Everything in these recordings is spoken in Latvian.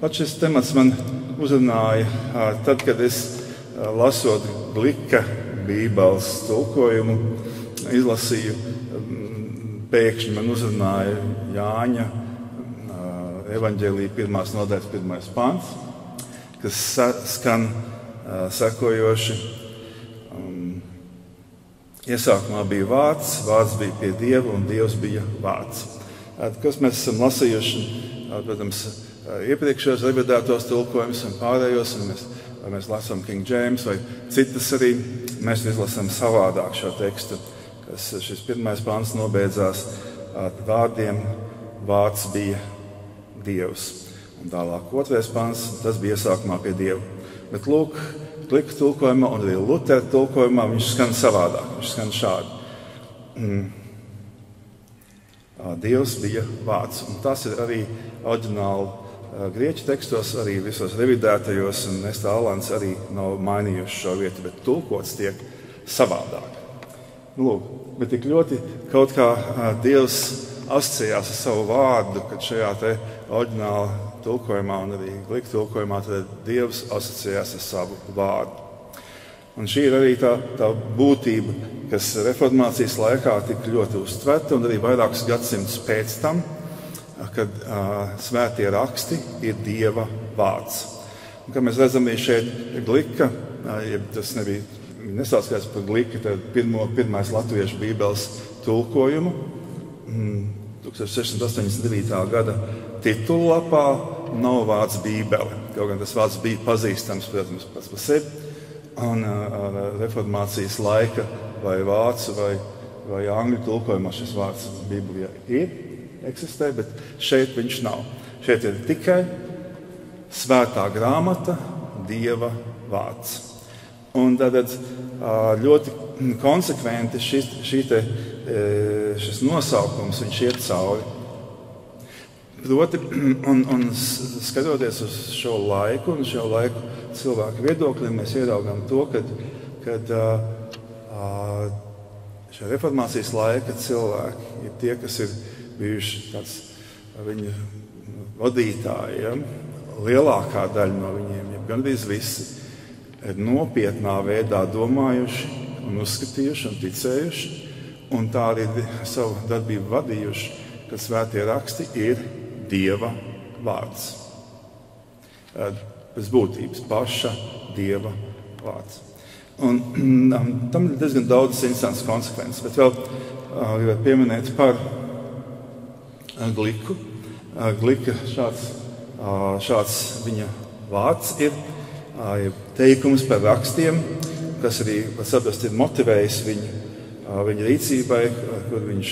Pat šis temats man uzrunāja tad, kad es lasot Glika Bībeles tulkojumu, izlasīju, pēkšņi man uzrunāja Jāņa evaņģēlija 1. nodaļas 1. pants, kas skan sekojoši. Iesākumā bija vārds, vārds bija pie Dieva un Dievs bija vārds. Kas mēs esam lasījuši, protams, iepriekšējos revidētos tulkojumus un pārējos, un mēs lasām King James vai citas arī, mēs izlasām savādāk šo tekstu, kas šis 1. pants nobeidzās vārdiem, vārds bija Dievs. Un tālāk 2. pants, tas bija iesākumā pie Dieva. Bet lūk, Glika tulkojumā un arī Lutera tulkojumā viņš skan savādāk, viņš skan šādi. Dievs bija vārds. Un tas ir arī oriģināli grieķu tekstos, arī visos revidētajos, un Nesta Alans arī nav mainījuši šo vietu, bet tulkots tiek savādāk. Lūk, bet tik ļoti kaut kā Dievs asociējās ar savu vārdu, kad šajā te oriģināla tulkojumā un arī Glika tulkojumā tad Dievs asociējās ar savu vārdu. Un šī ir arī tā būtība, kas reformācijas laikā tika ļoti uztverta un arī vairākus gadsimtus pēc tam, kad svētie raksti ir Dieva vārds. Un, kā mēs redzam, šeit Glika, tas nebija, nesaucās par Glika, tad pirmais latviešu bībeles tulkojumu, 1689. gada titullapā nav vārds Bībele. Kaut gan tas vārds bija pazīstams, protams, pats par sevi. Un reformācijas laika vai vācu vai angļu tulkojumā šis vārds Bībelijā eksistē, bet šeit viņš nav. Šeit ir tikai svētā grāmata, Dieva vārds. Un tad ļoti konsekventi šis nosaukums viņš iet cauri. Proti, un skatoties uz šo laiku un šo laiku cilvēku viedokļiem, mēs ieraugām to, kad šajā reformācijas laika cilvēki ir tie, kas ir bijuši tāds viņu vadītāji. Ja? Lielākā daļa no viņiem, ja gandrīz visi, ir nopietnā veidā domājuši un uzskatījuši un ticējuši, un tā arī savu darbību vadījuši, ka svētie raksti ir Dieva vārds. Pēc būtības paša Dieva vārds. Un tam ir diezgan daudz interesantas konsekvences, bet vēl gribētu pieminēt par Gliku. Glika šāds viņa vārds ir teikums par rakstiem, kas arī, var saprast, ir motivējis viņa rīcībai, kur viņš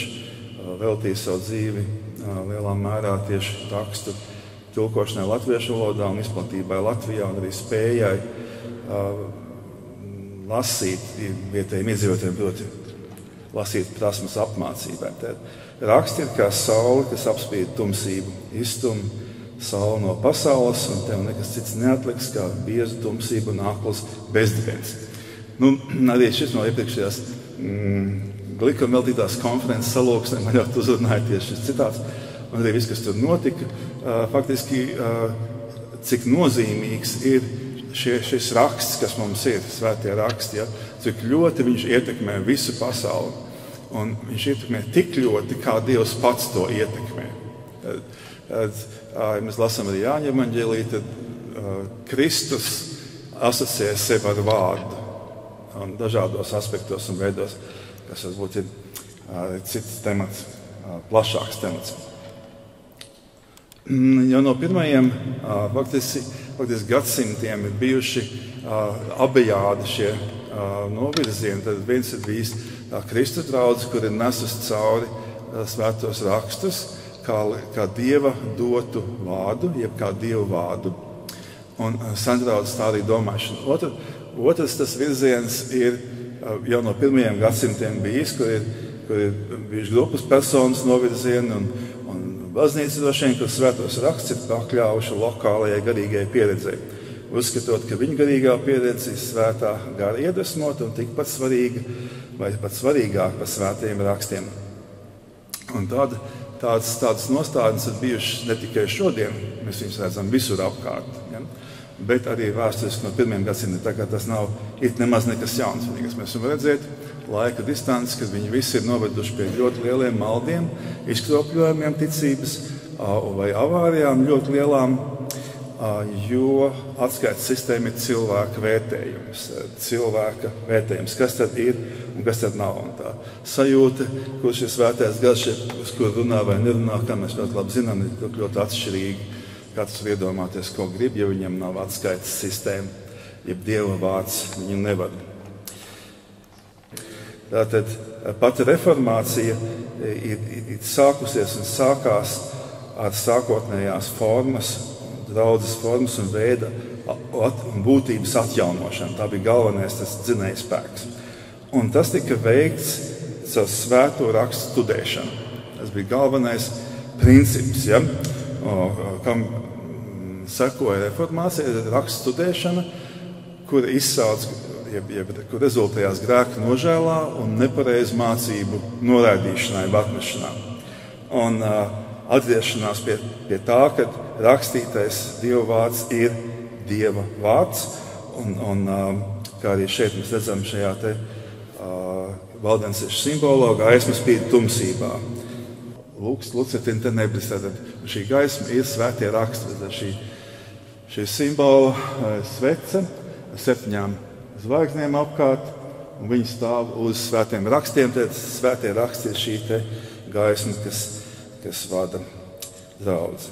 veltīja savu dzīvi lielā mērā tieši rakstu tulkošanai latviešu valodā un izplatībai Latvijā, un arī spējai lasīt vietējiem iedzīvotājiem, proti lasīt prasmes apmācībai. Tad raksti ir kā saule, kas apspīd tumsību, izstum sauli no pasaules, un tev nekas cits neatliks kā biezu tumsību un akls bezdibens. Arī šis no iepriekšējās Glika veltītās konferences salūksnē man ļoti uzrunāja tieši šis citāts, un arī viss, kas tur notika, faktiski cik nozīmīgs ir šis raksts, kas mums ir, svētie raksti, ja? Cik ļoti viņš ietekmē visu pasauli, un viņš ietekmē tik ļoti, kā Dievs pats to ietekmē. Ja mēs lasām arī Jāņa evaņģēliju, tad Kristus asociē sevi ar vārdu un dažādos aspektos un veidos, kas varbūt ir cits temats, plašāks temats. Jau no pirmajiem faktiski gadsimtiem ir bijuši abejādi šie novirzieni. Tad viens ir bijis Kristus draudze, kur ir nesus cauri svētos rakstus, kā Dieva dotu vārdu, jeb kā Dievu vārdu. Un sendraudzes tā arī domāšana. Otrs tas virziens ir jau no pirmajiem gadsimtiem bijis, kur ir bijuši grupas personas novirzieni un baznīca droši vien, kur svētos raksts ir pakļāvuši lokālajai garīgajai pieredzei, uzskatot, ka viņa garīgā pieredze ir svētā gara iedvesmota un tikpat svarīga vai pat svarīgāk par svētajiem rakstiem. Un tad tādas nostādnes ir bijušas ne tikai šodien, mēs viņus redzam visur apkārt, ja? Bet arī vēsturiski no pirmiem gadsimtiem, tā kā tas nav nemaz nekas jauns. Mēs varam redzēt laika distanci, kad viņi visi ir noveduši pie ļoti lieliem maldiem, izkropļojumiem ticības vai avārijām ļoti lielām, jo atskaites sistēma ir cilvēka vērtējums, kas tad ir un kas tad nav. Un tā sajūta, kur šis svētais gars, uz kuru runā vai nerunā, kā mēs ļoti labi zinām, ir ļoti atšķirīgi. Katrs var iedomāties, ko grib, ja viņam nav atskaites sistēma, ja Dieva vārds viņu nevar. Tātad pati reformācija ir sākusies un sākās ar sākotnējās formas, draudzes formas un veida un būtības atjaunošanu. Tā bija galvenais tas dzinējspēks. Un tas tika veikts caur svēto rakstu studēšanu. Tas bija galvenais princips, ja? Kam sekoja reformācija, rakstu studēšana, kura izsauc, kur rezultējās grēku nožēlā un nepareizu mācību noraidīšanai vai atmešanā. Un atgriešanās pie tā, ka rakstītais Dieva vārds ir Dieva vārds, un kā arī šeit mēs redzam šajā te valdensešu simbolā, gaisma spīd tumsībā. Lucetina te neblis, tātad šī gaisma ir svētie raksti, šī simbola svece ar 7 zvaigznēm apkārt, un viņi stāv uz svētiem rakstiem, tad svētie raksti ir šī te gaisma, kas vada draudzi.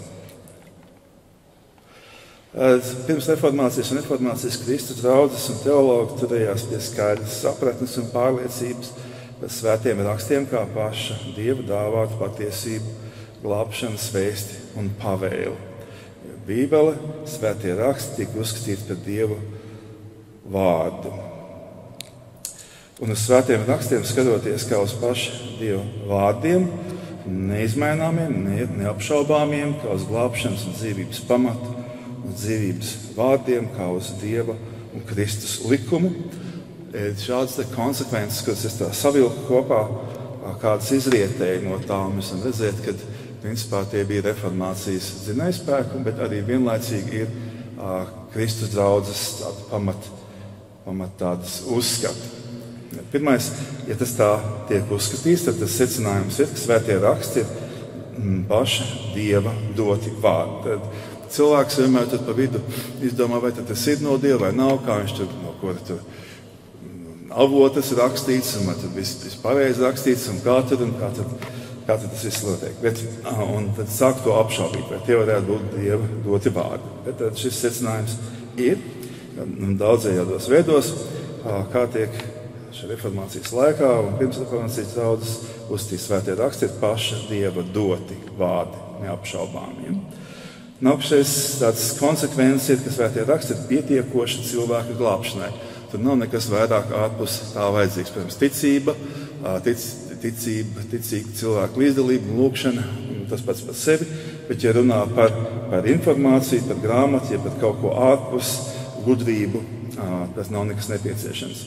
Pirms reformācijas un reformācijas Kristus draudzes un teologi turējās pie skaidras sapratnes un pārliecības par svētiem rakstiem kā paša Dieva dāvātu patiesību, glābšanas vēsti un pavēli. Bībele, svētie raksti tika uzskatīti par Dieva vārdu. Un uz svētiem rakstiem skatoties kā uz pašu Dieva vārdiem, neizmaināmiem, neapšaubāmiem, kā uz glābšanas un dzīvības pamatu, un dzīvības vārdiem, kā uz Dieva un Kristus likumu. Šādas konsekvences, kuras es tā savilku kopā, kādas izrietēja no tā, mēs varam redzēt, ka principā tie bija reformācijas dzinējspēki, bet arī vienlaicīgi ir Kristus draudzes pamat tādas uzskati. Pirmais, ja tas tā tiek uzskatīts, tad tas secinājums ir, ka svētie raksti ir paša Dieva doti vārdi. Tad cilvēks vienmēr tur pa vidu izdomā, vai tas ir no Dieva vai nav, kā viņš tur, no kura tur avotas ir rakstīts, un vai tur viss pareizi rakstīts, un kā tad tas viss notiek. Un tad sāk to apšaubīt, vai tie varētu būt Dieva doti vārdi. Bet tad šis secinājums ir daudzējādos veidos, kā tiek reformācijas laikā un pirms reformācijas draudzes uzstīt svētie raksti ir paša Dieva doti vārdi, neapšaubāmiem. Nākamais tāds konsekvences ir, ka svētie raksti ir pietiekoši cilvēka glābšanai. Tur nav nekas vairāk ārpus tā vajadzīgs. Pirms ticība, ticīga cilvēku līdzdalība, lūkšana, tas pats par sevi, bet ja runā par informāciju, par grāmatu, ja par kaut ko ārpus gudrību, tas nav nekas nepieciešams.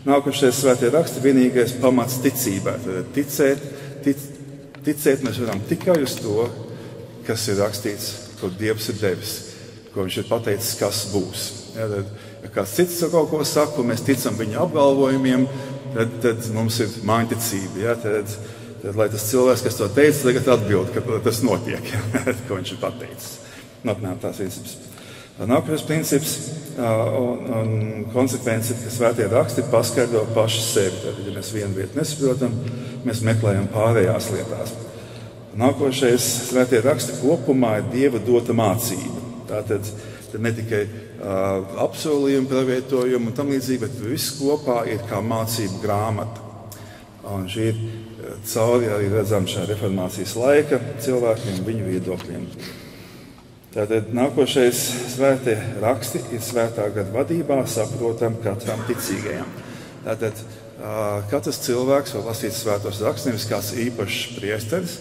Nākošais svētie raksti vienīgais pamats ticībai. Ticēt mēs varam tikai uz to, kas ir rakstīts, ko Dievs ir devis, ko viņš ir pateicis, kas būs. Ja kāds cits kaut ko saka, un mēs ticam viņa apgalvojumiem, tad mums ir māņticība. Ja? Tad, lai tas cilvēks, kas to teica, tagad atbild, ka tas notiek, ja? Ko viņš ir pateicis. Apmēram tās princips. Nākamais princips un konsekvence ir, ka svētie raksti paskaidro paši sevi. Tad, ja mēs vienu vietu nesaprotam, mēs meklējam pārējās lietās. Nākošais svētie raksti kopumā ir Dieva dota mācība. Tātad ne tikai apsolījumi, pravietojumi un tam līdzīgi, bet viss kopā ir kā mācību grāmata. Un šī ir cauri arī redzam šā reformācijas laika cilvēkiem un viņu viedokļiem. Tātad nākošais svētie raksti ir svētā gada vadībā saprotam katram ticīgajam. Tātad katrs cilvēks var lasīt svētos rakstus, nevis kāds īpašs priesteris,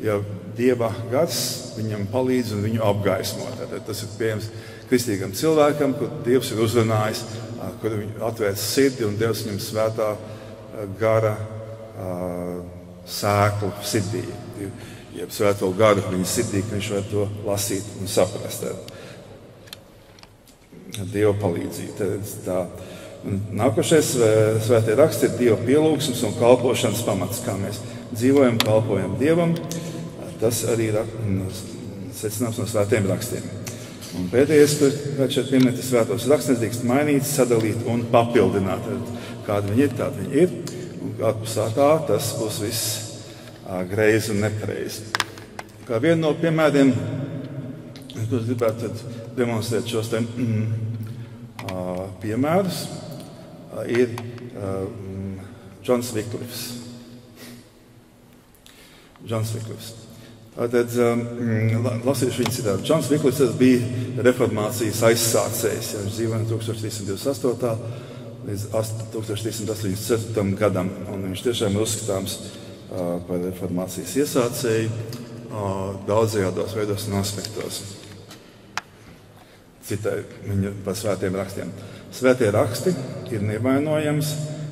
ja Dieva gars viņam palīdz un viņu apgaismo. Tātad tas ir pieejams kristīgam cilvēkam, kur Dievs ir uzrunājis, kur viņu atvērs sirdi un Dievs viņam svētā gara sēklu sirdī. jeb svēto garu viņa sirdī, ka viņš var to lasīt un saprast ar Dieva palīdzību. Nākošais svētie raksti ir Dieva pielūgsmes un kalpošanas pamats, kā mēs dzīvojam, kalpojam Dievam. Tas arī ir secināms no svētiem rakstiem. Un pēdējais, ko šeit pieminēt, ir svētos raksts nedrīkst mainīt, sadalīt un papildināt. Kādi viņi ir, tādi viņi ir. Un ārpusā tā, tas būs viss greizi un nepareizi. Kā vienu no piemēriem, ko es gribētu demonstrēt šos piemērus, ir Džons Viklifs. Tad lasīšu viņa citātu. Džons Viklifs bija reformācijas aizsācējs. Viņš dzīvoja no 1328. līdz 1384. gadam. Un viņš tiešām ir uzskatāms par reformācijas iesācēju daudzajādos veidos un aspektos. Citēju viņu par svētiem rakstiem. Svētie raksti ir nevainojams,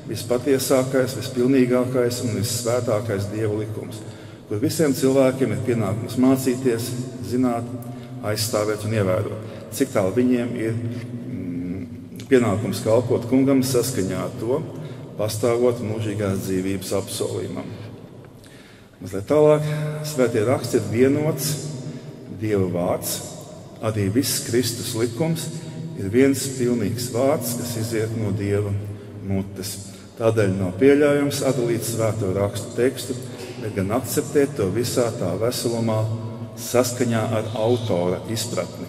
vispatiesākais, vispilnīgākais un vissvētākais Dieva likums, kur visiem cilvēkiem ir pienākums mācīties, zināt, aizstāvēt un ievērot, cik tālu viņiem ir pienākums kalpot kungam saskaņā ar to, pastāvot mūžīgās dzīvības apsolījumam. Mazliet tālāk, svētie raksti ir vienots Dieva vārds, arī viss Kristus likums ir viens pilnīgs vārds, kas iziet no Dieva mutes. Tādēļ nav pieļaujams atdalīt svēto rakstu tekstu, bet gan akceptēt to visā tā veselumā saskaņā ar autora izpratni.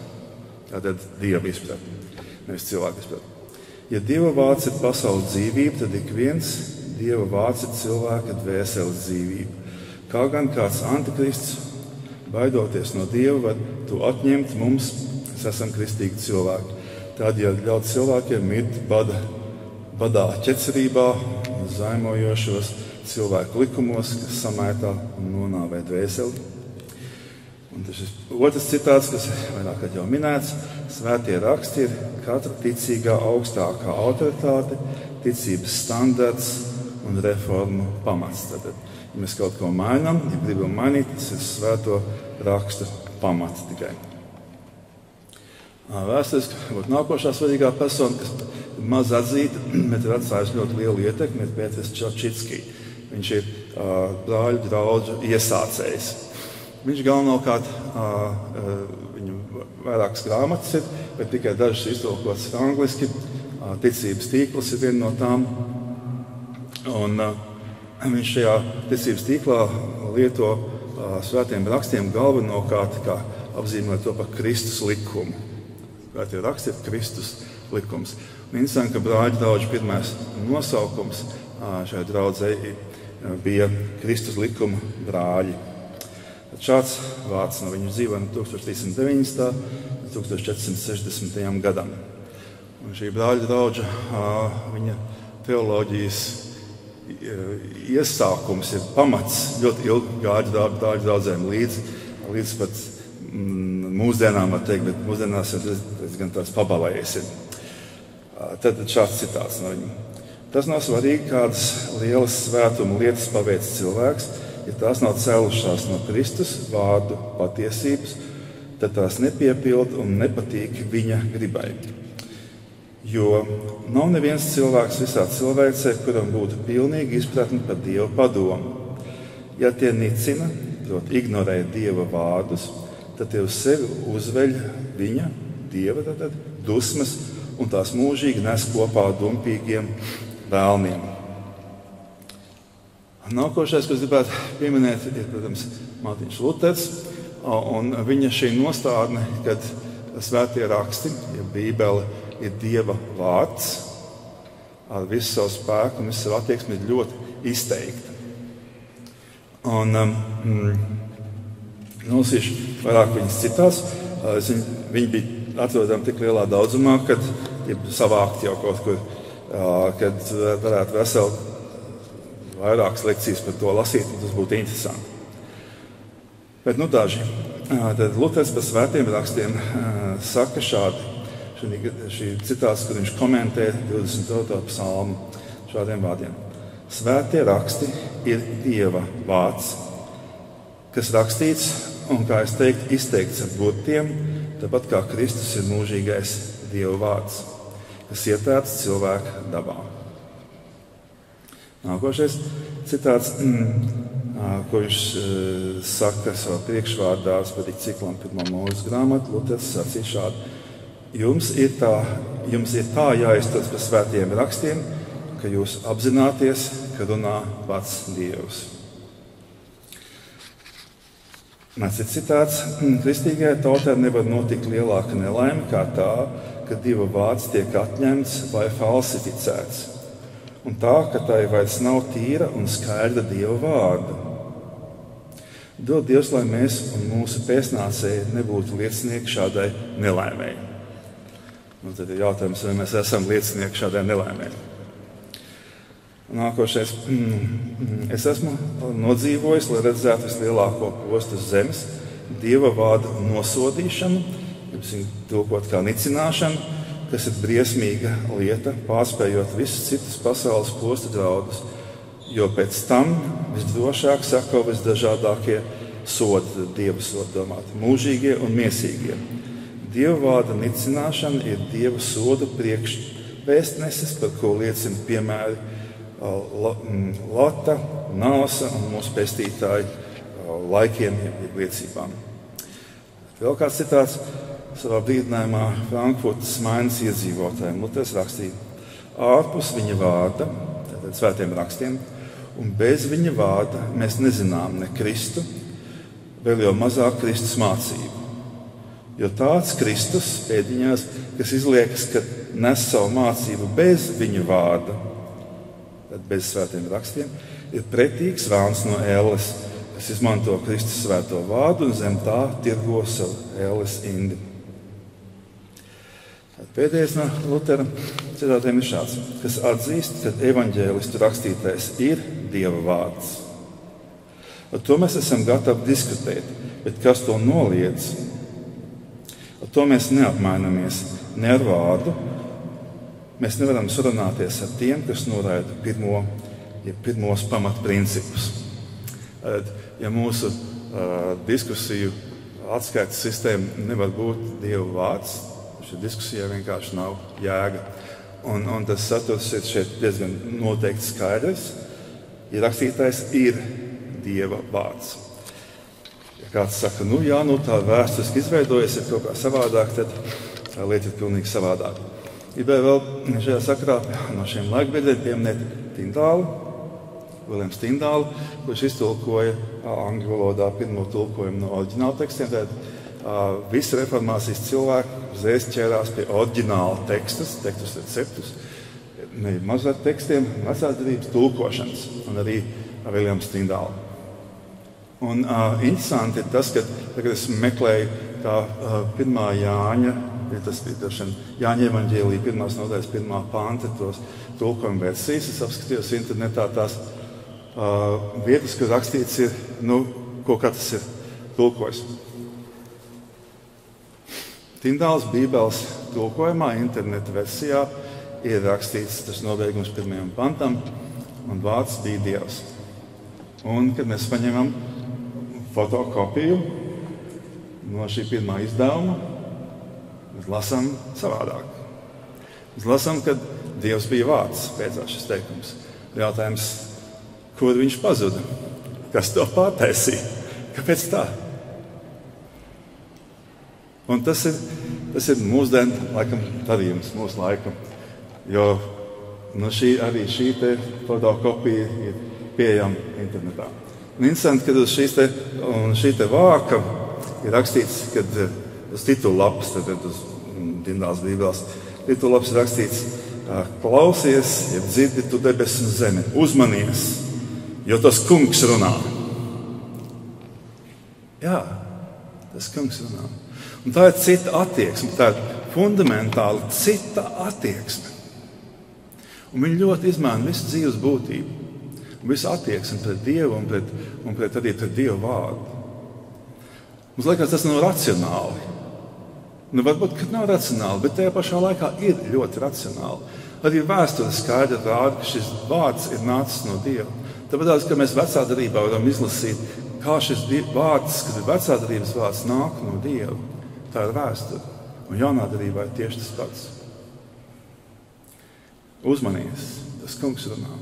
Tātad Dieva izpratni, nevis cilvēku izpratni. Ja Dieva vārds ir pasaules dzīvība, tad ik viens Dieva vārds ir cilvēka dvēseles dzīvība. Kā gan kāds antikrists, baidoties no Dieva, var to atņemt mums, kas esam kristīgi cilvēki. Tādēļ ļaut cilvēkiem mirt badā ķecerībā, zaimojošos cilvēku likumos, kas samētā un nonāvē dvēseli. Un tas ir otrs citāts, kas vairāk jau minēts. Svētie raksti ir katra ticīgā augstākā autoritāte, ticības standarts un reformu pamats. Tātad, ja mēs kaut ko mainām, ja gribam mainīt, tas ir svēto rakstu pamats tikai. Vēsturiski, varbūt nākošā svarīgā persona, kas ir maz atzīta, bet ir atstājusi ļoti lielu ietekmi, ir Pēters Čačickij. Viņš ir brāļu draugu iesācējs. Viņš galvenokārt, viņu vairākas grāmatas ir, bet tikai dažas iztulkotas angliski. Ticības tīkls ir viena no tām. Un viņš šajā ticības tīklā lieto svētiem rakstiem galvenokārt, kā apzīmēt to par Kristus likumu. Svētie raksti ir Kristus likums. Un interesanti, ka brāļu draugu pirmais nosaukums šai draudzei bija Kristus likuma brāļi. Tad šāds vārds no viņu dzīvoja no 1390. līdz 1460. gadam. Un šī brāļu drauga, viņa teoloģijas iesākums ir pamats ļoti ilgi brāļu draudzēm līdz pat mūsdienām, var teikt, bet mūsdienās ir gan tāds pabalējies. Tad šāds citāts no viņa. Tas nav svarīgi, kādas lielas svētuma lietas paveic cilvēks, ja tās nav cēlušās no Kristus vārdu patiesības, tad tās nepiepild un nepatīk viņa gribai. Jo nav neviens cilvēks visā cilvēcē, kuram būtu pilnīgi izpratni par Dieva padomu. Ja tie nicina, proti ignorē Dieva vārdus, tad tie uz sevi uzveļ viņa, Dieva, dusmas, un tās mūžīgi nes kopā ar dumpīgiem vēlniem. Nākošais, ko es gribētu pieminēt, ir, protams, Mārtiņš Luters, un viņa šī nostādne, kad svētie raksti, ja Bībele ir Dieva vārds, ar visu savu spēku un visu savu attieksmi ir ļoti izteikta. Un nolasīšu vairāk viņas citās. Viņi bija atrodami tik lielā daudzumā, kad savākt jau kaut kur, kad varētu veseli vairākas lekcijas par to lasīt, un tas būtu interesanti. Bet daži. Tad Luters par svētiem rakstiem saka šādi. Šī citāts, kad viņš komentē 22. psalmu šādiem vārdiem. Svētie raksti ir Dieva vārds, kas rakstīts un, kā es teiktu, izteikts ar burtiem, tāpat kā Kristus ir mūžīgais Dieva vārds, kas ietērts cilvēka dabā. Nākošais citāts, ko viņš saka savā priekšvārdā, patīk ciklam 1. mūžas grāmatu, Luters sacīja šādi: Jums ir tā jāizturas par svētiem rakstiem, ka jūs apzināties, ka runā pats Dievs. Cits citāts: Kristīgajai tautai nevar notikt lielāka nelaime kā tā, ka Dieva vārds tiek atņemts vai falsificēts, un tā, ka tai vairs nav tīra un skaidra Dieva vārda. Dod Dievs, lai mēs un mūsu pēcnācēji nebūtu liecinieki šādai nelaimei. Un tad ir jautājums, vai mēs esam liecinieki šādai nelaimei. Nākošais. Es esmu nodzīvojis, lai redzētu vislielāko postu uz zemes, Dieva vārda nosodīšanu, tulkot kā nicināšanu, kas ir briesmīga lieta, pārspējot visus citus pasaules postu draudus, jo pēc tam visdrošāk sako visdažādākie sodi, Dieva sodi domāti, mūžīgie un miesīgie. Dieva vārda nicināšana ir Dieva sodu priekšvēstnesis, par ko liecina piemēri Lota, Nāsa un mūsu pestītāju laikiem liecībām. Vēl kāds citāts savā brīdinājumā Frankfurtas Mainas iedzīvotājiem. Luters rakstīja: ārpus viņa vārda, tātad svētiem rakstiem, un bez viņa vārda mēs nezinām ne Kristu, vēl jau mazāk Kristus mācību. Jo tāds Kristus pēdiņās, kas izliekas, ka nes savu mācību bez viņa vārda, bez svētiem rakstiem, ir pretīgs vēlns no ēles, kas izmanto Kristus svēto vārdu un zem tā tirgo savu ēles indi. Pēdējais no Lutera citātiem ir šāds, kas atzīst, ka evaņģēlistu rakstītais ir Dieva vārds. Ar to mēs esam gatavi diskutēt, bet kas to noliedz? Ar to mēs neapmainamies ne ar vārdu. Mēs nevaram sarunāties ar tiem, kas noraida pirmos pamatprincipus. Ja mūsu diskusiju atskaites sistēma nevar būt Dieva vārds, šī diskusija vienkārši nav jēga. Un tas saturs ir šeit diezgan noteikti skaidrs. Ja rakstītājs ir Dieva vārds. Ja kāds saka, tā vēsturiski izveidojas, ir kaut kā savādāk, tad tā lieta ir pilnīgi savādāk. Gribēju vēl šajā sakarā no šiem laikbiedriem pieminēt Tindālu, Viljams Tindālu, kurš iztulkoja angļu valodā pirmo tulkojumu no oriģināla tekstiem. Tad visi reformācijas cilvēki uzreiz ķērās pie oriģināla tekstus receptus, mazliet tekstiem, vecās derības tulkošanas, un arī Viljams Tindālu. Un interesanti ir tas, ka tagad es meklēju tā 1. Jāņa, tas bija Jāņa evaņģēlija 1. nodaļas 1. panta, tos tulkojumu versijas. Es apskatījos internetā tās vietas, kur rakstīts ir, ko katrs ir tulkojis. Tindāls Bībeles tulkojumā, interneta versijā, ir rakstīts tas nobeigums 1. pantam, un vārds bija Dievs. Un, kad mēs paņemam fotokopiju no šī 1. izdevuma, mēs lasām savādāk. Mēs lasām, ka Dievs bija vārds, beidzās šis teikums. Jautājums, kur viņš pazuda? Kas to pārtaisīja? Kāpēc tā? Un tas ir mūsdienu laikam darījums, mūsu laikam. Jo šī fotokopija ir pieejama internetā. Un interesanti, ka uz šī vāka ir rakstīts, kad uz titulapas, tad uz Tindāls Bībeles titulaps ir rakstīts: klausies, ja dzirdi tu debesis un zemi, uzmanies, jo tas kungs runā. Jā, tas kungs runā. Un tā ir cita attieksme, tā ir fundamentāli cita attieksme. Un viņi ļoti izmaina visu dzīves būtību, un visu attieksmi pret Dievu un arī pret Dieva vārdu. Mums liekas, tas nav racionāli. Varbūt, ka nav racionāli, bet tajā pašā laikā ir ļoti racionāli. Arī vēsture skaidri rāda, ka šis vārds ir nācis no Dieva. Tāpēc, ka mēs vecā derībā varam izlasīt, kā šis vārds, kad ir vecā derības vārds, nāk no Dieva. Tā ir vēsture. Un jaunā derībā ir tieši tas pats. Uzmanies, tas kungs runā.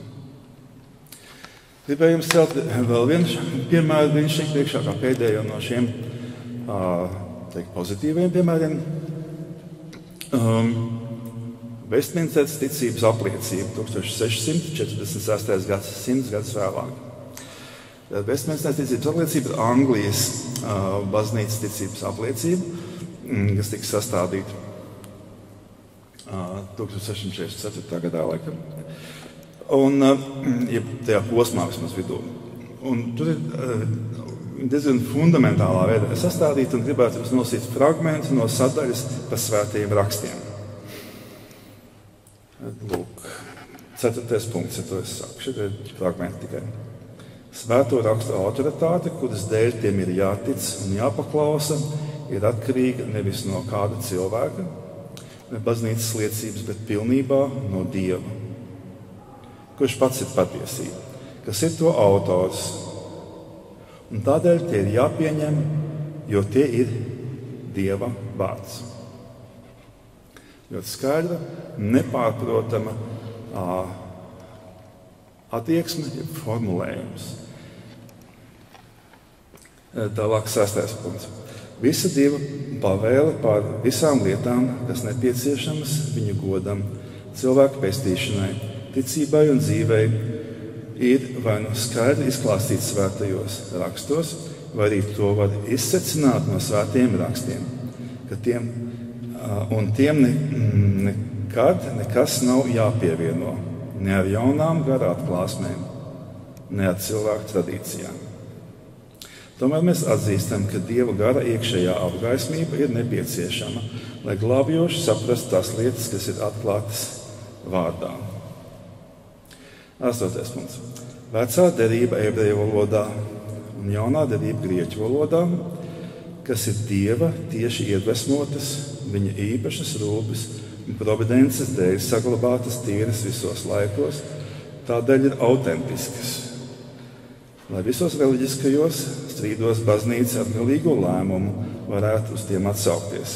Gribēju jums celt vēl vienu piemēru, viņš šeit priekšā kā pēdējo no šiem pozitīviem piemēriem. Vestminsteras ticības apliecība 1646. gads, 100 gadus vēlāk. Vestminsteras ticības apliecība ir Anglijas baznīcas ticības apliecība, kas tika sastādīta 1644. gadā laikam. Un tajā posmā vismaz vidū. Un tur ir diezgan fundamentālā veidā sastādīta un gribētu jums nosīt fragmentu no sadaļas par svētajiem rakstiem. Lūk, 4. punkts, ja to es saku. Šeit ir fragmenti tikai. Svēto rakstu autoritāte, kuras dēļ tiem ir jātic un jāpaklausa, ir atkarīga nevis no kāda cilvēka, ne baznīcas liecības, bet pilnībā no Dieva, kurš pats ir patiesība, kas ir to autors. Un tādēļ tie ir jāpieņem, jo tie ir Dieva vārds. Ļoti skaidra, nepārprotama attieksme, ja formulējums. Tālāk 6. punkts. Visa Dieva pavēle par visām lietām, kas nepieciešamas viņu godam, cilvēku pestīšanai, ticībai un dzīvei, ir vai nu skaidri izklāstīts svētajos rakstos, vai arī to var izsecināt no svētajiem rakstiem, ka tiem nekad nekas nav jāpievieno, ne ar jaunām gara atklāsmēm, ne ar cilvēku tradīcijām. Tomēr mēs atzīstam, ka Dieva gara iekšējā apgaismība ir nepieciešama, lai glābjoši saprastu tās lietas, kas ir atklātas vārdā. 8. punkts. Vecā derība ebreju valodā un jaunā derība grieķu valodā, kas ir Dieva tieši iedvesmotas, viņa īpašas rūpes un providences dēļ saglabātas tīras visos laikos, tādēļ ir autentiskas, lai visos reliģiskajos strīdos baznīca ar galīgo lēmumu varētu uz tiem atsaukties.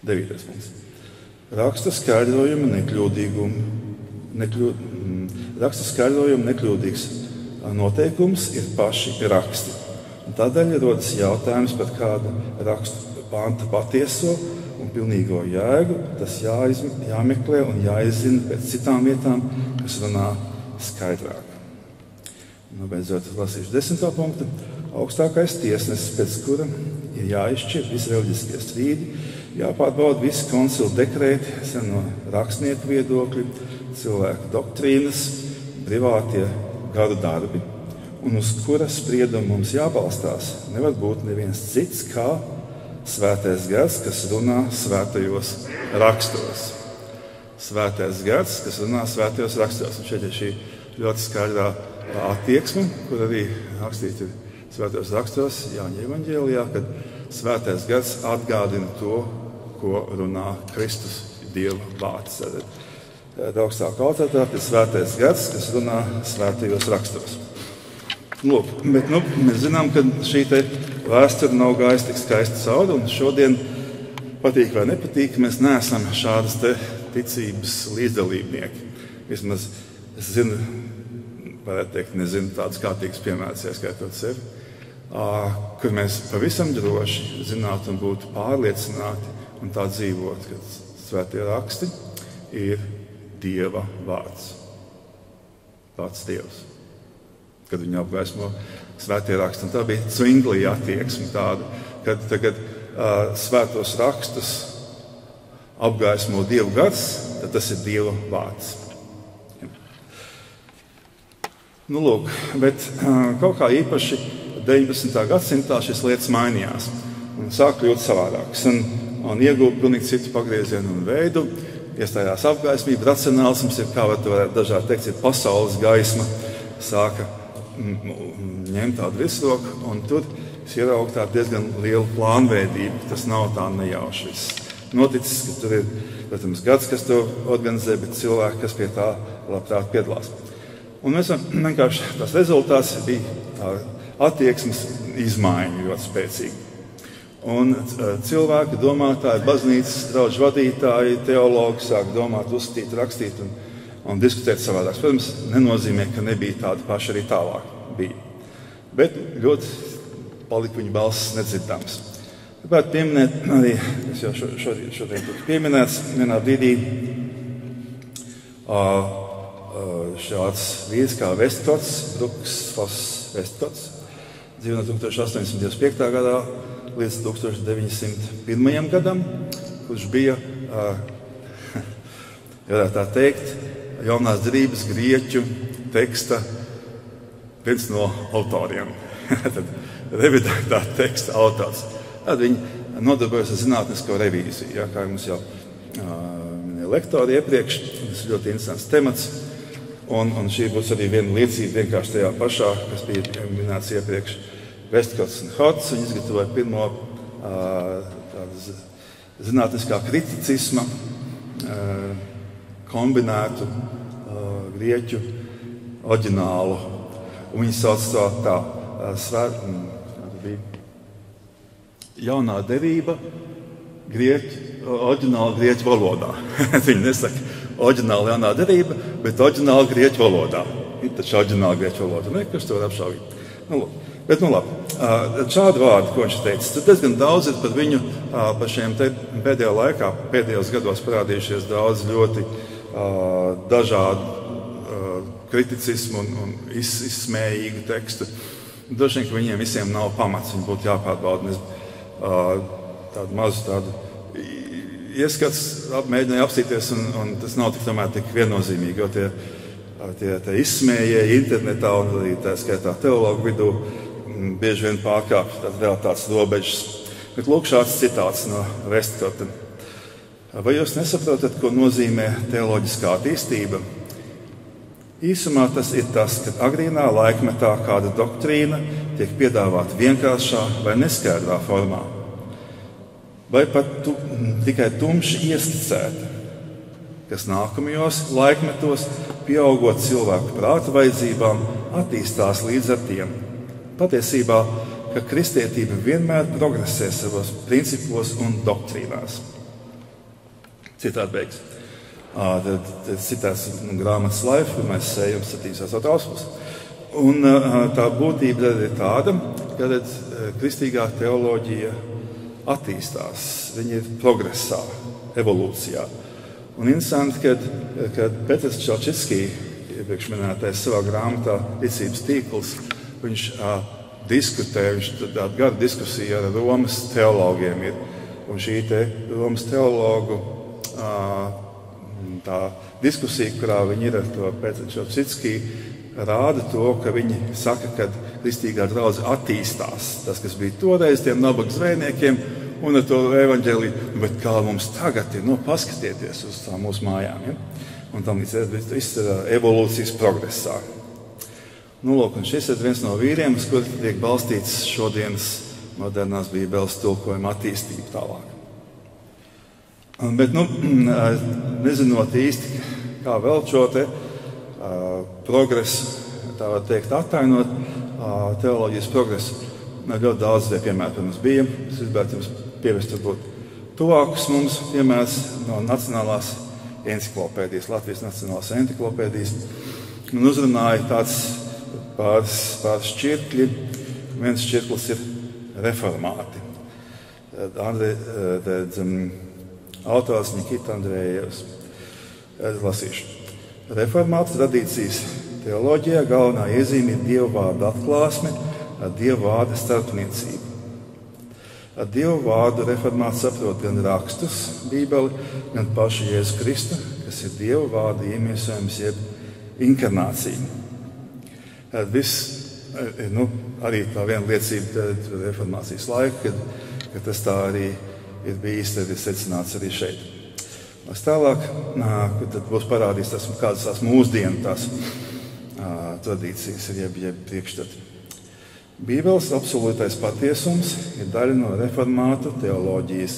9. punkts. Raksta skaidrojumu nekļūdīgs noteikums ir paši raksti. Un tādēļ rodas jautājums par kādu rakstu panta patieso un pilnīgo jēgu. Tas jāmeklē un jāizzina pēc citām vietām, kas runā skaidrāk. Beidzot, lasīšu 10. punktu. Augstākais tiesnesis, pēc kura ir jāizšķir visi reliģiskie strīdi, jāpārbauda visi koncilu dekrēti, seno rakstnieku viedokļi, cilvēku doktrīnas, privātie garu darbi, un uz kura spriedumu mums jābalstās, nevar būt neviens cits kā svētais gars, kas runā svētajos rakstos. Svētais gars, kas runā svētajos rakstos. Un šeit ir šī ļoti skaidrā attieksme, kur arī rakstīts ir svētajos rakstos, Jāņa evaņģēlijā, kad svētais gars atgādina to, ko runā Kristus, Dieva vārds. Augstākā autoritāte ir svētais gars, kas runā svētajos rakstos. Lūk, bet mēs zinām, ka šī vēsture nav gājusi tik skaisti cauri, un šodien, patīk vai nepatīk, mēs neesam šādas ticības līdzdalībnieki. Vismaz es zinu, varētu teikt, nezinu tādus kārtīgus piemērus, ieskaitot sevi, kur mēs pavisam droši zinātu un būtu pārliecināti un tā dzīvot, ka svētie raksti ir Dieva vārds. Pats Dievs. Kad viņu apgaismo svētie raksti. Un tā bija Zwinglija attieksme tāda, kad tagad svētos rakstus apgaismo Dieva gars, tad tas ir Dieva vārds. Lūk, bet kaut kā īpaši 19. gadsimtā šīs lietas mainījās un sāk kļūt savādākas un iegūst pilnīgi citu pagriezienu un veidu. Iestājās apgaismība, racionālisms, kā varētu dažādi teikt, ir pasaules gaisma, sāka ņemt tādu virsroku, un tur es ieraugu tādu diezgan lielu plānveidību. Tas nav tā nejauši viss noticis, ka tur ir, protams, gads, kas to organizē, bet cilvēki, kas pie tā labprāt piedalās. Un mēs vienkārši tas rezultāts bija attieksmes izmaiņa ļoti spēcīga. Un cilvēki, domātāji, baznīcas draugu vadītāji, teologi sāk domāt, uzskatīt, rakstīt un diskutēt savādāk. Protams, nenozīmē, ka nebija tāda paša arī tālāk bija. Bet ļoti palika viņa balss nedzirdams. Gribētu pieminēt arī, kas jau šodien tika pieminēts, vienā brīdī šāds vīrs kā Vestkots, Bruks Foss Vestkots, dzīvo no 1825. gadā līdz 1901. gadam, kurš bija, varētu tā teikt, jaunās derības grieķu teksta viens no autoriem. Tad revidētā teksta autors. Tad viņi nodarbojas ar zinātnisko revīziju. Ja, kā mums jau minēja lektori iepriekš, tas ir ļoti interesants temats. Un šī būs arī viena liecība vienkārši tajā pašā, kas bija minēts iepriekš. Vestkots un Hots, viņi izgatavoja pirmo zinātniskā kriticisma kombinētu grieķu oriģinālu. Un viņi sauc to tā jaunā derība oriģināla grieķu valodā. Viņi nesaka oriģināla jaunā derība, bet oriģināla grieķu valodā. Ir taču oriģināla grieķu valoda. Nekas to var apšaubīt. Bet labi. Šādu vārdu, ko viņš teica, tad diezgan daudz ir par viņu, par šiem pēdējā laikā, pēdējos gados parādījušies daudz ļoti dažādu kriticismu un izsmējīgu tekstu. Droši vien, ka viņiem visiem nav pamats, viņi būtu jāpārbauda. Tādu mazu ieskats, mēģināja apstīties, un tas nav tik viennozīmīgi, jo tie izsmējēji internetā un arī tā skaitā teologu vidū bieži vien pārkāp tādas robežas. Bet lūk, šāds citāts no Vestkota. Vai jūs nesaprotat, ko nozīmē teoloģiskā attīstība? Īsumā tas ir tas, ka agrīnā laikmetā kāda doktrīna tiek piedāvāta vienkāršā vai neskaidrā formā, vai pat tikai tumši ieskicēta, kas nākamajos laikmetos, pieaugot cilvēku prāta vajadzībām, attīstās līdz ar tiem. Patiesībā, ka kristietība vienmēr progresē savos principos un doktrīnās. Citādi beigas. Tad citāts grāmatas Life, pirmais sējums 7. auspus. Un tā būtība ir tāda, ka kristīgā teoloģija attīstās, viņa ir progresā, evolūcijā. Un interesanti, kad Petrs Čalčickijs, iepriekš minētais savā grāmatā Ticības tīkls, viņš diskutē, viņš tāda gara diskusija ar Romas teologiem ir. Un šī Romas teologu tā diskusija, kurā viņi ir ar to Petru Čalčickiju, rāda to, ka viņi saka, ka kristīgā draudze attīstās. Tas, kas bija toreiz tiem nabaga zvejniekiem un ar to evaņģēliju, bet kā mums tagad ir, paskatieties uz tām mūsu mājām. Ja? Un tam viss ir evolūcijas progresā. Lūk, un šis ir viens no vīriem, uz kur tiek balstīts šodienas modernās bībeles tulkojuma attīstība tālāk. Bet, nezinot īsti, kā vēl šo progresu, tā var teikt, attainot teoloģijas progresu, ļoti daudz piemēru mums bija. Es gribētu jums pievest varbūt tuvākus mums piemērs no Nacionālās enciklopēdijas, Latvijas Nacionālās enciklopēdijas. Un uzrunāja tāds pāris šķirkļi. Viens šķirklis ir reformāti. Autors Nikita Andrejevs. Lasīšu. Reformātu tradīcijas teoloģijā galvenā iezīme ir Dieva vārda atklāsme ar Dieva vārda starpniecību. Ar Dieva vārdu reformāti saprot gan rakstus, Bībeli, gan pašu Jēzu Kristu, kas ir Dieva vārda iemiesojums jeb inkarnācija. Arī tā viena liecība reformācijas laika, kad tas tā arī ir bijis, tad ir secināts arī šeit. Tālāk, tad būs parādīts kādas tās mūsdienu tradīcijas ir jeb priekšstati. Bībeles absolūtais patiesums ir daļa no reformātu teoloģijas,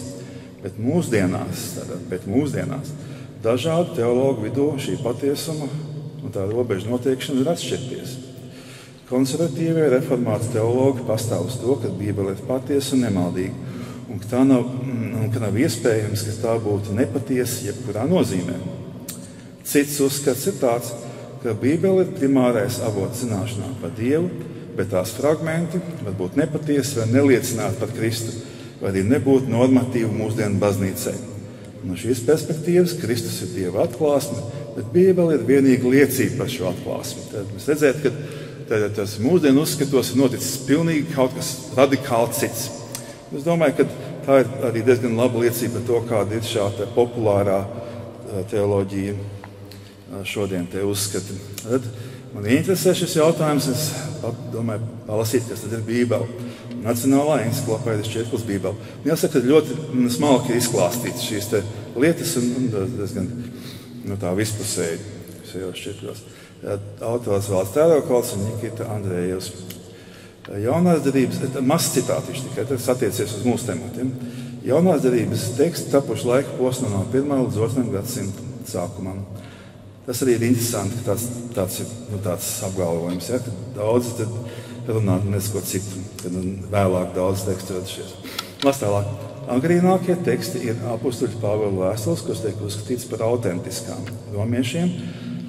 bet mūsdienās dažādu teologu vidū šī patiesuma un tā robeža noteikšana var atšķirties. Konservatīvie reformāti teologi pastāv uz to, ka Bībele ir patiesa un nemaldīga, un ka nav iespējams, ka tā būtu nepatiesa jebkurā nozīmē. Cits uzskats ir tāds, ka Bībele ir primārais avots zināšanām par Dievu, bet tās fragmenti var būt nepatiesi vai neliecināti par Kristu, vai arī nebūtu normatīvi mūsdienu baznīcai. No šīs perspektīvas Kristus ir Dieva atklāsme, bet Bībele ir vienīga liecība par šo atklāsmi. Tad mēs redzētu, ka tas mūsdienu uzskatos ir noticis pilnīgi kaut kas radikāli cits. Es domāju, ka tā ir arī diezgan laba liecība par to, kāda ir šā populārā teoloģija šodien te uzskata. Tad man interesē šis jautājums, es domāju palasīt, kas tad ir Bībele. Nacionālā enciklopēdija šķietlis Bībele. Jāsaka, ļoti smalki izklāstīts šīs te lietas un diezgan tā vispusēji šajos šķietļos. Autors Valds Tērokols un Nikita Andrejevs. Jaunās derības, mazs citātiši tikai, tas attiecies uz mūsu tematiem. Jaunās derības teksti tapuši laika posmā no 1. līdz 2. gadsimta sākumam. Tas arī ir interesanti, ka tāds apgalvojums, ja, ka daudz runā nesko citu, kad vēlāk daudz tekstu radušies. Las tālāk. Agrīnākie teksti ir apustuļu Pāvela vēstules, kas tiek uzskatīts par autentiskām romiešiem,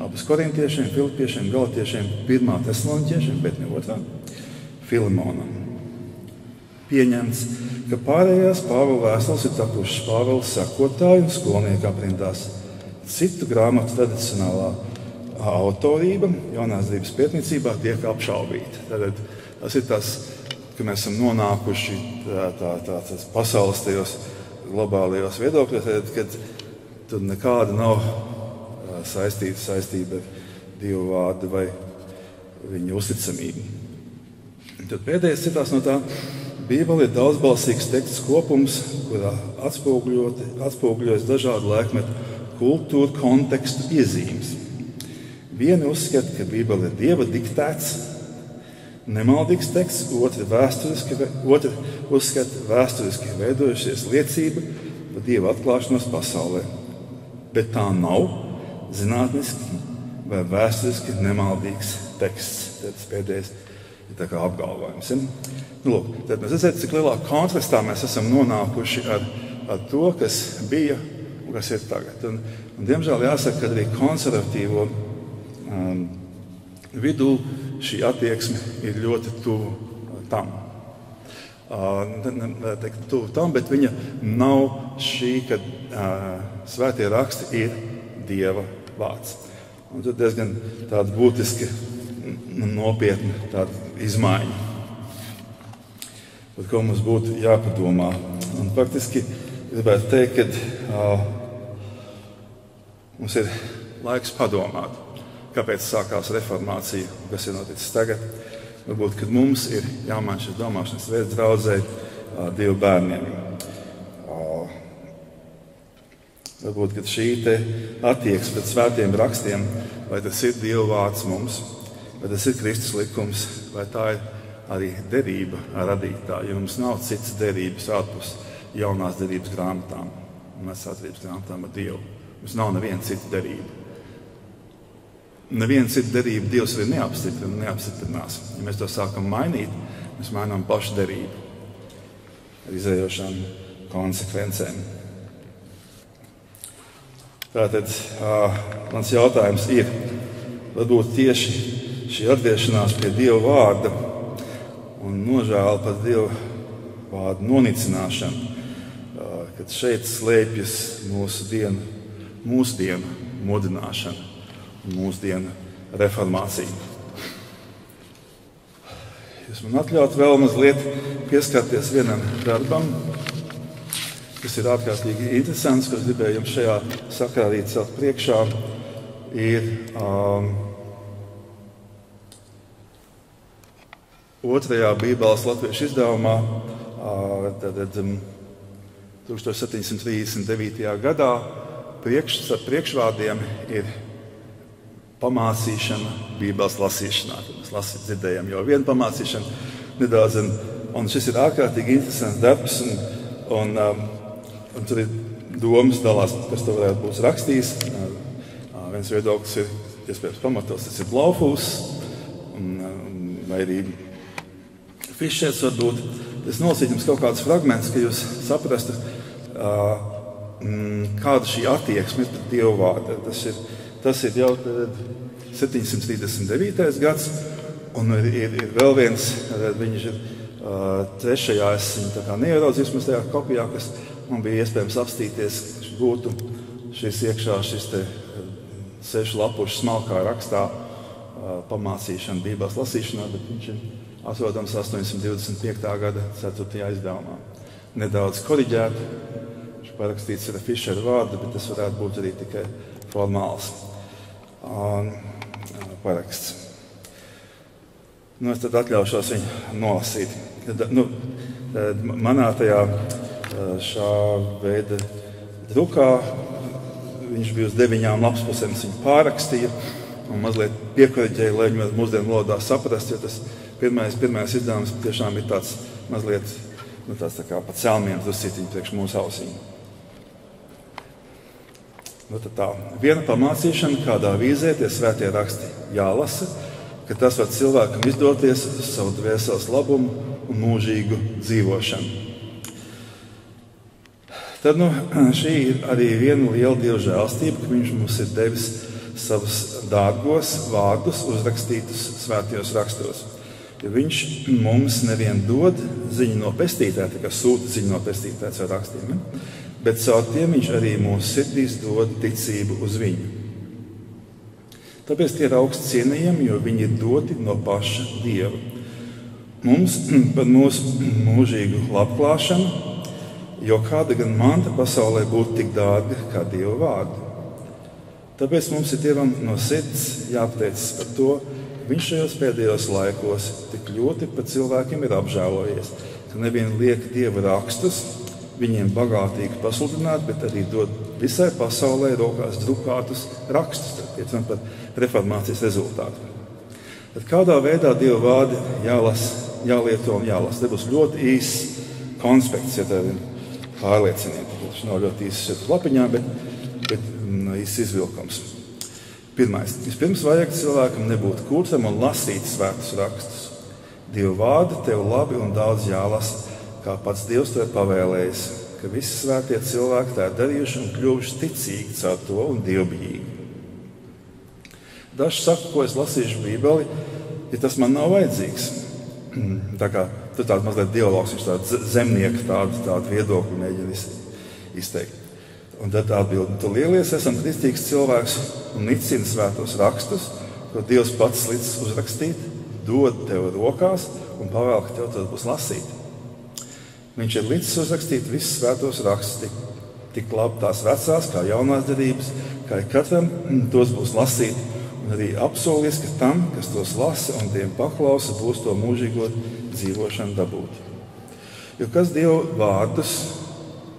abas korintiešiem, filipiešiem, galatiešiem, 1. tesaloniķiešiem, bet ne 2. Filimonam. Pieņemts, ka pārējās Pāvela vēstules ir tapušas Pāvela sekotāju un skolnieku aprindās. Citu grāmatu tradicionālā autorība jaunās derības pētniecībā tiek apšaubīta. Tad tas ir tas, ka mēs esam nonākuši tās pasaules tajos globālajos viedokļos, kad tur nekāda nav saistība ar Dievu vārdu vai viņa uzticamību. Tad pēdējais citās no tā, Bībele ir daudzbalsīgs teksts kopums, kurā atspoguļojas dažādu laikmetu kultūru kontekstu iezīmes. Vieni uzskata, ka Bībele ir Dieva diktēts, nemaldīgs teksts, otri uzskata vēsturiski veidojušies liecība par Dieva atklāšanos pasaulē. Bet tā nav zinātniski vai vēsturiski nemaldīgs teksts. Tas pēdējais ir tā kā apgalvojums. Ja? Lūk, tad mēs redzam, cik lielā kontrastā mēs esam nonākuši ar to, kas bija un kas ir tagad. Un diemžēl jāsaka, ka arī konservatīvo vidū šī attieksme ir ļoti tuvu tam. Tuvu tam, bet viņa nav šī, ka svētie raksti ir Dieva vārds. Un tad diezgan tāda būtiska nopietna tāda izmaiņa, par ko mums būtu jāpadomā. Un faktiski gribētu teikt, ka mums ir laiks padomāt, kāpēc sākās reformācija, kas ir noticis tagad. Varbūt, kad mums ir jāmaina šis domāšanas veids draudzē 2 bērniem. Varbūt, kad šī attieksme pret svētiem rakstiem, vai tas ir Dieva vārds mums, vai tas ir Kristus likums, vai tā ir arī derība ar radītāju, jo mums nav citas derības ārpus jaunās derības grāmatām un vecās derības grāmatām ar Dievu. Mums nav neviena cita derība. Neviena cita derība Dievs arī neapstiprina un neapstiprinās. Ja mēs to sākam mainīt, mēs mainām pašu derību ar izējošām konsekvencēm. Tātad mans jautājums ir, varbūt tieši šī atgriešanās pie Dieva vārda un nožēla par Dieva vārdu nonicināšanu, kad šeit slēpjas mūsdienu modināšana un mūsdienu reformācija. Jūs man atļaut vēl mazliet pieskarties vienam darbam, kas ir ārkārtīgi interesants, kas gribēju jums šajā sakarā arī celt priekšā, ir otrajā Bībeles latviešu izdevumā, 1739. gadā priekšvārdiem ir pamācīšana Bībeles lasīšanā. Mēs dzirdējām jau vienu pamācīšanu nedaudz, un šis ir ārkārtīgi interesants darbs, un tur ir domas dalās, kas to varētu būt rakstījis. Viens viedoklis ir, iespējams pamatos, tas ir Blaufus, vai arī Fišers varbūt. Es nolasītu jums kaut kādus fragmentus, ka jūs saprastu, kāda šī attieksme ir pret Dievu vārdu. Tas ir jau 739. gads, un ir vēl viens, viņš ir trešajā, es viņu tā kā neieraudzījos tajā kopijā, kas man bija iespējams apstīties, ka būtu šis iekšā, šis te 6 lapušu smalkā rakstā pamācīšana Bībeles lasīšanā, bet viņš ir atrodams 825. gada 4. izdevumā. Nedaudz koriģēti, viņš parakstīts ar Fišera vārdu, bet tas varētu būt arī tikai formāls paraksts. Es tad atļaušos viņu nolasīt. Manā tajā šā veida drukā viņš bija uz 9 lapspusēm, viņu pārakstīja un mazliet piekoriģēja, lai viņu mūsdienu valodā saprast, jo tas pirmais izdevums tiešām ir tāds mazliet, tāds tā kā pa celmiem druscītiņu priekš mūsu ausīm. Tad tā, viena pamācīšana, kādā vīzē tie svētie raksti jālasa, ka tas var cilvēkam izdoties uz savu dvēseles labumu un mūžīgu dzīvošanu. Tad šī ir arī viena liela Dieva žēlstība, ka viņš mums ir devis savus dārgos vārdus uzrakstītus svētajos rakstos. Jo viņš mums nevien dod ziņu no pestītāja, tā kā sūta ziņu no pestītāja caur rakstiem, bet caur tiem viņš arī mūsu sirdīs dod ticību uz viņu. Tāpēc tie ir augsti cienījami, jo viņi ir doti no paša Dieva. Mums par mūsu mūžīgu labklāšanu, jo kāda gan manta pasaulē būtu tik dārga kā Dieva vārdi. Tāpēc mums ir Dievam no sirds jāpateicas par to, ka viņš šajos pēdējos laikos tik ļoti par cilvēkiem ir apžēlojies, ka nevien liek Dieva rakstus viņiem bagātīgi pasludināt, bet arī dod visai pasaulē rokās drukātus rakstus. Tad par reformācijas rezultātu. Tad kādā veidā Dieva vārdi jālieto un jālasa. Te būs ļoti īss konspekts, ja tevi pārlieciniet. Tas nav ļoti īsts šeit uz lapiņām, bet īsts izvilkums. Vispirms vajag cilvēkam nebūt kurtam un lasīt svētus rakstus. Dieva vārdi tev labi un daudz jālasa, kā pats Dievs to ir pavēlējis, ka visi svētie cilvēki tā ir darījuši un kļuvuši ticīgi caur to un dievbijīgi. Daži saka, ko es lasīšu Bībeli, ja tas man nav vajadzīgs. Tā kā tur tāds mazliet dialogs, viņš tāds zemnieka tādu viedokli mēģina izteikt. Un tad atbildi, tu lielies, esam kristīgs cilvēks un nicina svētos rakstus, ko Dievs pats līdz uzrakstīt, dod tev rokās un pavēl, ka tev tas būs lasīt. Viņš ir līdz uzrakstīt visus svētos rakstus, tik labi tās vecās, kā jaunās derības, kā katram tos būs lasīt, un arī apsolīs, ka tam, kas tos lasa un tiem paklausa, būs to mūžīgo dzīvošanu dabūt. Jo kas Dieva vārdus,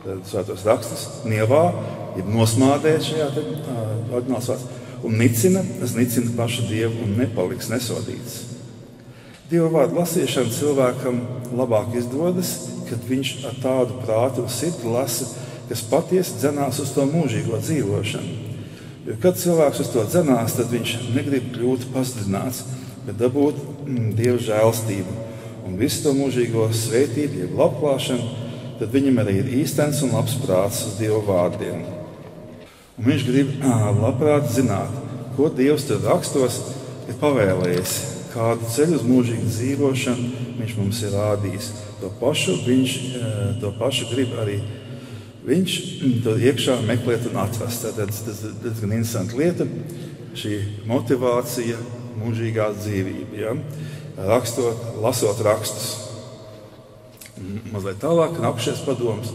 svētos rakstus, nievā, jeb nosmādē šajā oriģināls vārds, un nicina, tas nicina pašu Dievu un nepaliks nesodīts. Dieva vārdu lasīšana cilvēkam labāk izdodas, kad viņš ar tādu prātu un sirdi lasa, kas patiesi dzenās uz to mūžīgo dzīvošanu. Jo kad cilvēks uz to dzenās, tad viņš negrib kļūt pazudināts, bet dabūt Dieva žēlstību un visu to mūžīgo svētību, jeb labklāšanu, tad viņam arī ir īstens un labs prāts uz Dieva vārdiem. Un viņš grib labprāt zināt, ko Dievs tur rakstos ir pavēlējis, kādu ceļu uz mūžīgu dzīvošanu viņš mums ir rādījis. To pašu grib arī viņš to iekšā meklēt un atrast. Tas ir diezgan interesanta lieta, šī motivācija, mūžīgā dzīvība. Ja? Lasot rakstus. Mazliet tālāk, apšies padoms,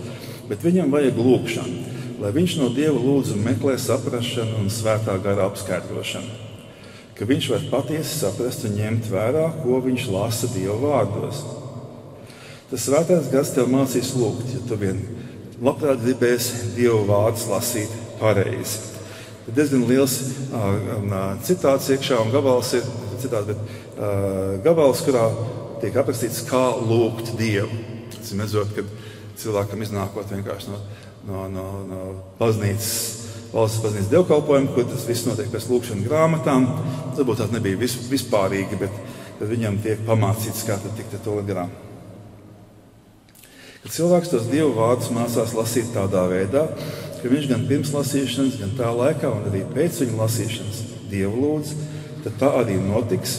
bet viņam vajag lūgšanu, lai viņš no Dieva lūdz un meklē saprašanu un svētā gara apskaidrošanu, ka viņš var patiesi saprast un ņemt vērā, ko viņš lasa Dieva vārdos. Tas svētais gars tev mācīs lūgt, ja tu vien labprāt gribēsi Dieva vārdus lasīt pareizi. Ir diezgan liels citāts iekšā un gabals ir gabals, kurā tiek aprakstīts, kā lūgt Dievu. Redzot, kad cilvēkam iznākot vienkārši no baznīcas valsts baznīcas dievkalpojumu, kur tas viss notiek pēc lūkšanu grāmatām. Varbūt tās nebija vispārīgi, bet viņam tiek pamācīts, kā tad tikt ar to garā. Kad cilvēks tos Dievu vārdus mācās lasīt tādā veidā, ka viņš gan pirms lasīšanas, gan tā laikā un arī pēc viņa lasīšanas Dievu lūdz, tad tā arī notiks,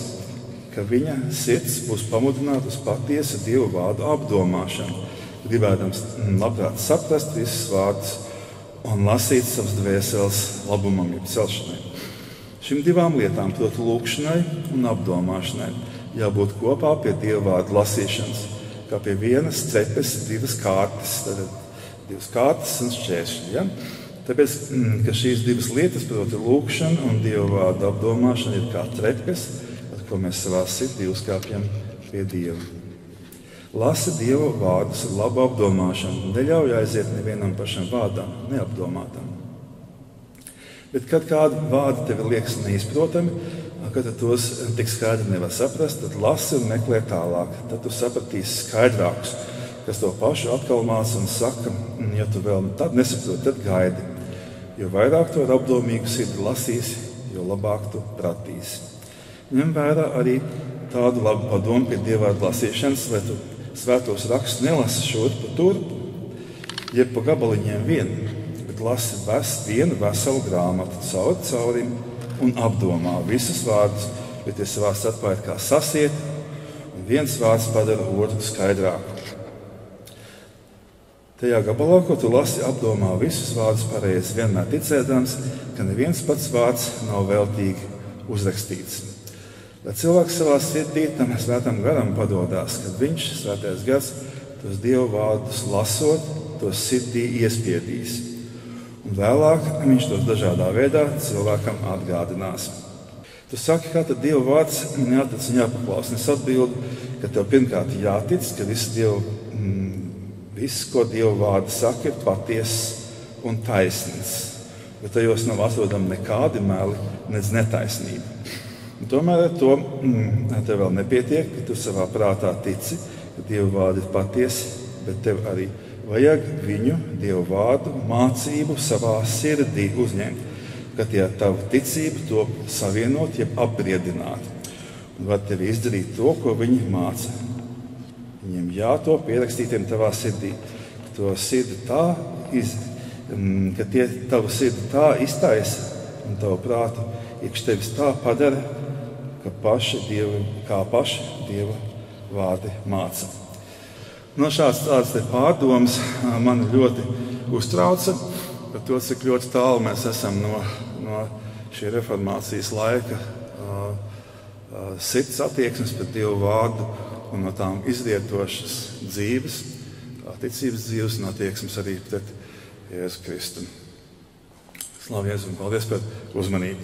ka viņa sirds būs pamudināta uz patiesu Dievu vārdu apdomāšanu, gribēdams labprāt saprast visus vārdus un lasīt savas dvēseles labumam, jeb celšanai. Šīm divām lietām, proti lūkšanai un apdomāšanai, jābūt kopā pie Dieva vārdu lasīšanas, kā pie vienas cepes divas kārtas, tātad divas kārtas un šķēršļi. Ja? Tāpēc, ka šīs divas lietas, proti lūkšana un Dieva vārdu apdomāšana, ir kā trepes, ar ko mēs savā sirdī uzkāpjam pie Dieva. Lasi Dieva vārdus ar labu apdomāšanu, neļauj aiziet nevienam pašam vārdam, neapdomātam. Bet, kad kādi vārdi tev liekas neizprotami, kad tos tik skaidri nevar saprast, tad lasi un meklē tālāk. Tad tu sapratīsi skaidrākus, kas to pašu atkal māca un saka, ja tu vēl tad nesaproti, tad gaidi. Jo vairāk tu ar apdomīgu sirdi lasīsi, jo labāk tu pratīsi. Ņem vērā arī tādu labu padomu pie Dieva vārdu lasīšanas, lai tu svētos rakstus nelasi šurp pa turpu, jeb pa gabaliņiem vien, bet lasi vienu veselu grāmatu caurim un apdomā visus vārdus, bet ir savā starpā kā sasiet, un viens vārds padara otru skaidrāku. Tajā gabalā, ko tu lasi, apdomā visus vārdus pareizi, vienmēr ticēdams, ka neviens pats vārds nav veltīgi uzrakstīts. Lai cilvēks savā sirdī tam svētam garam padodās, kad viņš, svētais gars, tos Dieva vārdus lasot, tos sirdī iespiedīs. Un vēlāk viņš tos dažādā veidā cilvēkam atgādinās. Tu saki, kā tad Dieva vārds jātic un jāpaklaus. Es atbildu, ka tev pirmkārt jātic, ka viss, ko Dieva vārdi saka, ir patiess un taisnīgs. Bet tajos nav atrodami nekādi meli, nec netaisnība. Un tomēr ar to tev vēl nepietiek, ka tu savā prātā tici, ka Dieva vārdi ir patiesi, bet tev arī vajag viņu, Dieva vārdu, mācību savā sirdī uzņemt, ka tie ar tavu ticību to savienot, jeb apbriedināt. Un var tevi izdarīt to, ko viņi māca. Viņiem jāto pierakstītiem tavā sirdī, ka to sirdi tā ka tie tavu sirdi tā iztaisa un tavu prātu iekš tevis tā padara, kā paši Dieva vārdi māca. No šādas pārdomas man ļoti uztrauca par to, cik ļoti tālu mēs esam no šī reformācijas laika sirds attieksmes pret Dievu vārdu un no tām izrietošas dzīves, ticības dzīves un attieksmes arī pret Jēzu Kristu. Slavu Jēzu un paldies par uzmanību!